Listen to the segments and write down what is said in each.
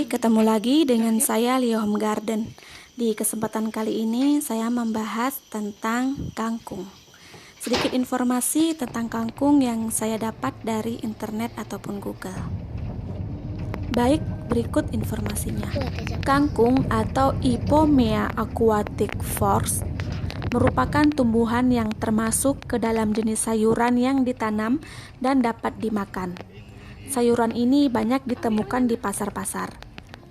Ketemu lagi dengan saya Leo Home Garden. Di kesempatan kali ini saya membahas tentang kangkung. Sedikit informasi tentang kangkung yang saya dapat dari internet ataupun Google. Baik, berikut informasinya. Kangkung atau Ipomea aquatic force merupakan tumbuhan yang termasuk ke dalam jenis sayuran yang ditanam dan dapat dimakan. Sayuran ini banyak ditemukan di pasar-pasar.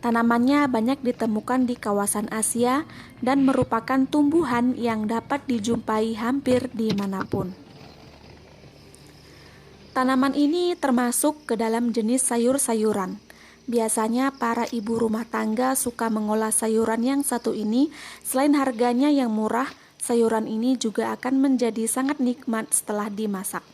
Tanamannya banyak ditemukan di kawasan Asia dan merupakan tumbuhan yang dapat dijumpai hampir dimanapun. Tanaman ini termasuk ke dalam jenis sayur-sayuran. Biasanya para ibu rumah tangga suka mengolah sayuran yang satu ini. Selain harganya yang murah, sayuran ini juga akan menjadi sangat nikmat setelah dimasak.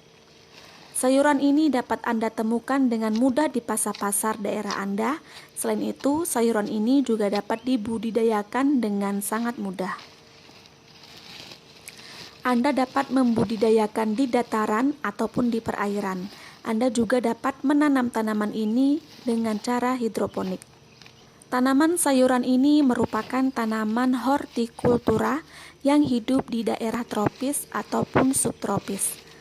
Sayuran ini dapat Anda temukan dengan mudah di pasar-pasar daerah Anda. Selain itu, sayuran ini juga dapat dibudidayakan dengan sangat mudah. Anda dapat membudidayakan di dataran ataupun di perairan. Anda juga dapat menanam tanaman ini dengan cara hidroponik. Tanaman sayuran ini merupakan tanaman hortikultura yang hidup di daerah tropis ataupun subtropis.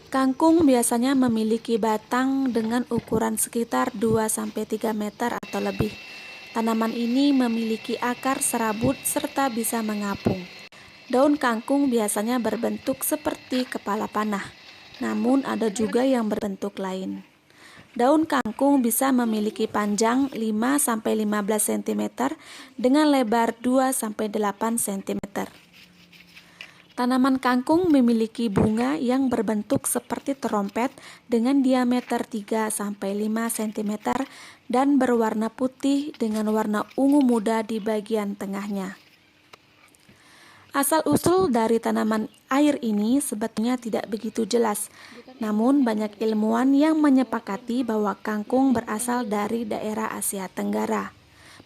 Kangkung biasanya memiliki batang dengan ukuran sekitar 2-3 meter atau lebih. Tanaman ini memiliki akar serabut serta bisa mengapung. Daun kangkung biasanya berbentuk seperti kepala panah, namun ada juga yang berbentuk lain. Daun kangkung bisa memiliki panjang 5-15 cm dengan lebar 2-8 cm. Tanaman kangkung memiliki bunga yang berbentuk seperti terompet dengan diameter 3-5 cm dan berwarna putih dengan warna ungu muda di bagian tengahnya. Asal-usul dari tanaman air ini sebetulnya tidak begitu jelas, namun banyak ilmuwan yang menyepakati bahwa kangkung berasal dari daerah Asia Tenggara.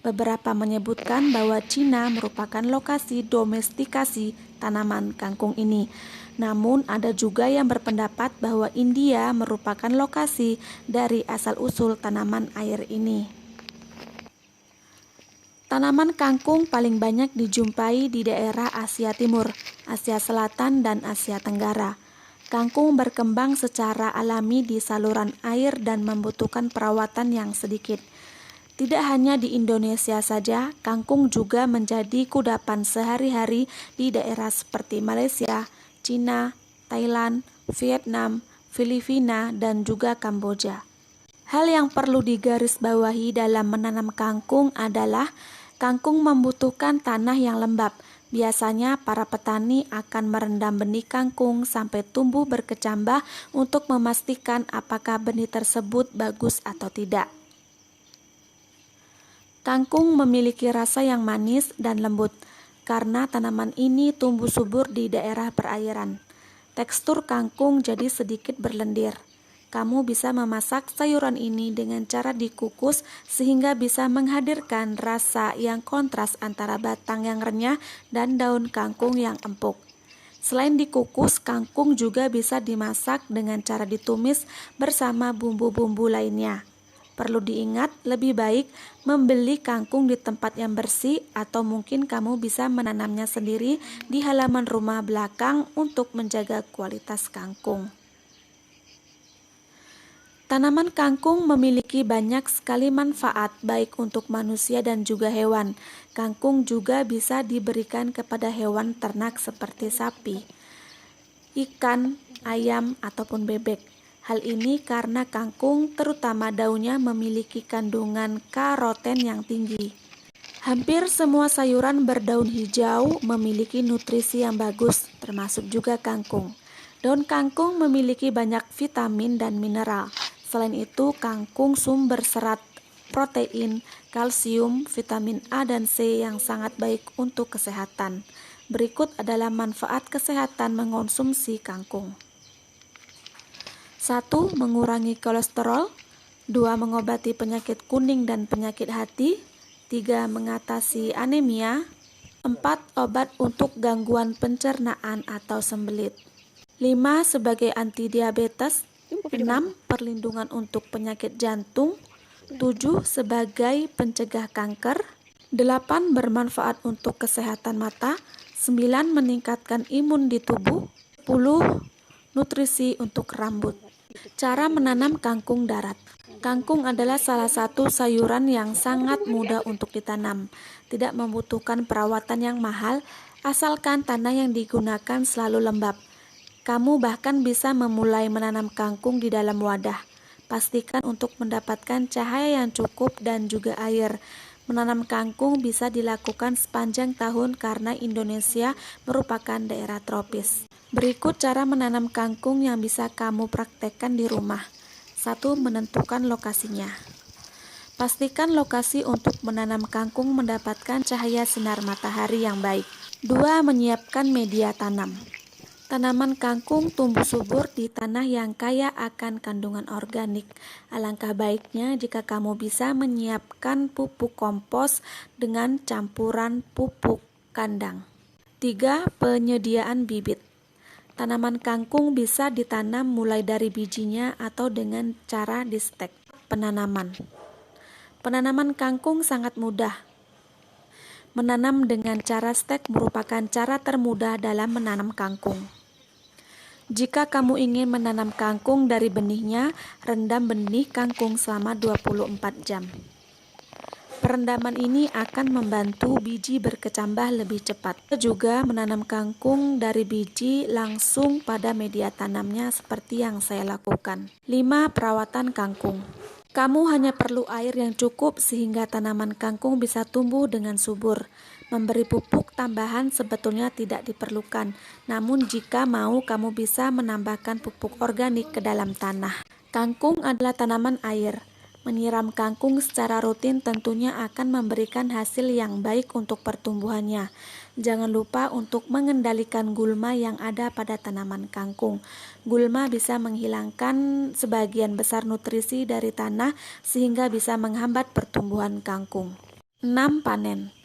Beberapa menyebutkan bahwa Cina merupakan lokasi domestikasi tanaman kangkung ini. Namun ada juga yang berpendapat bahwa India merupakan lokasi dari asal-usul tanaman air ini. Tanaman kangkung paling banyak dijumpai di daerah Asia Timur, Asia Selatan, dan Asia Tenggara. Kangkung berkembang secara alami di saluran air dan membutuhkan perawatan yang sedikit. Tidak hanya di Indonesia saja, kangkung juga menjadi kudapan sehari-hari di daerah seperti Malaysia, Cina, Thailand, Vietnam, Filipina, dan juga Kamboja. Hal yang perlu digarisbawahi dalam menanam kangkung adalah kangkung membutuhkan tanah yang lembab. Biasanya para petani akan merendam benih kangkung sampai tumbuh berkecambah untuk memastikan apakah benih tersebut bagus atau tidak. Kangkung memiliki rasa yang manis dan lembut karena tanaman ini tumbuh subur di daerah perairan. Tekstur kangkung jadi sedikit berlendir. Kamu bisa memasak sayuran ini dengan cara dikukus sehingga bisa menghadirkan rasa yang kontras antara batang yang renyah dan daun kangkung yang empuk. Selain dikukus, kangkung juga bisa dimasak dengan cara ditumis bersama bumbu-bumbu lainnya. Perlu diingat, lebih baik membeli kangkung di tempat yang bersih atau mungkin kamu bisa menanamnya sendiri di halaman rumah belakang untuk menjaga kualitas kangkung. Tanaman kangkung memiliki banyak sekali manfaat baik untuk manusia dan juga hewan. Kangkung juga bisa diberikan kepada hewan ternak seperti sapi, ikan, ayam, ataupun bebek. Hal ini karena kangkung, terutama daunnya, memiliki kandungan karoten yang tinggi. Hampir semua sayuran berdaun hijau memiliki nutrisi yang bagus, termasuk juga kangkung. Daun kangkung memiliki banyak vitamin dan mineral. Selain itu, kangkung sumber serat, protein, kalsium, vitamin A dan C yang sangat baik untuk kesehatan. Berikut adalah manfaat kesehatan mengonsumsi kangkung. 1. Mengurangi kolesterol. 2. Mengobati penyakit kuning dan penyakit hati. 3. Mengatasi anemia. 4. Obat untuk gangguan pencernaan atau sembelit. 5. Sebagai antidiabetes. 6. Perlindungan untuk penyakit jantung. 7. Sebagai pencegah kanker. 8. Bermanfaat untuk kesehatan mata. 9. Meningkatkan imun di tubuh. 10. Nutrisi untuk rambut. Cara menanam kangkung darat. Kangkung adalah salah satu sayuran yang sangat mudah untuk ditanam. Tidak membutuhkan perawatan yang mahal, asalkan tanah yang digunakan selalu lembab. Kamu bahkan bisa memulai menanam kangkung di dalam wadah. Pastikan untuk mendapatkan cahaya yang cukup dan juga air. Menanam kangkung bisa dilakukan sepanjang tahun karena Indonesia merupakan daerah tropis. Berikut cara menanam kangkung yang bisa kamu praktekkan di rumah. 1. Menentukan lokasinya. Pastikan lokasi untuk menanam kangkung mendapatkan cahaya sinar matahari yang baik. 2. Menyiapkan media tanam. Tanaman kangkung tumbuh subur di tanah yang kaya akan kandungan organik. Alangkah baiknya jika kamu bisa menyiapkan pupuk kompos dengan campuran pupuk kandang. 3. Penyediaan bibit. Tanaman kangkung bisa ditanam mulai dari bijinya atau dengan cara di-stek. Penanaman. Penanaman kangkung sangat mudah. Menanam dengan cara stek merupakan cara termudah dalam menanam kangkung. Jika kamu ingin menanam kangkung dari benihnya, rendam benih kangkung selama 24 jam. Perendaman ini akan membantu biji berkecambah lebih cepat. Juga menanam kangkung dari biji langsung pada media tanamnya seperti yang saya lakukan. 5. Perawatan kangkung. Kamu hanya perlu air yang cukup sehingga tanaman kangkung bisa tumbuh dengan subur. Memberi pupuk tambahan sebetulnya tidak diperlukan, namun jika mau kamu bisa menambahkan pupuk organik ke dalam tanah. Kangkung adalah tanaman air. Menyiram kangkung secara rutin tentunya akan memberikan hasil yang baik untuk pertumbuhannya. Jangan lupa untuk mengendalikan gulma yang ada pada tanaman kangkung. Gulma bisa menghilangkan sebagian besar nutrisi dari tanah sehingga bisa menghambat pertumbuhan kangkung. 6. Panen.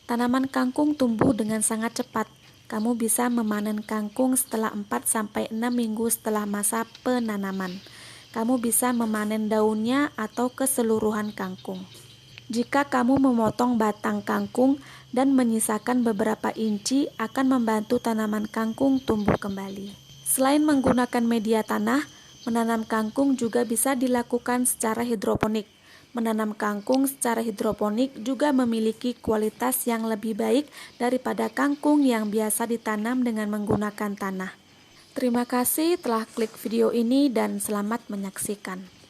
Tanaman kangkung tumbuh dengan sangat cepat. Kamu bisa memanen kangkung setelah 4-6 minggu setelah masa penanaman. Kamu bisa memanen daunnya atau keseluruhan kangkung. Jika kamu memotong batang kangkung dan menyisakan beberapa inci, akan membantu tanaman kangkung tumbuh kembali. Selain menggunakan media tanah, menanam kangkung juga bisa dilakukan secara hidroponik. Menanam kangkung secara hidroponik juga memiliki kualitas yang lebih baik daripada kangkung yang biasa ditanam dengan menggunakan tanah. Terima kasih telah klik video ini dan selamat menyaksikan.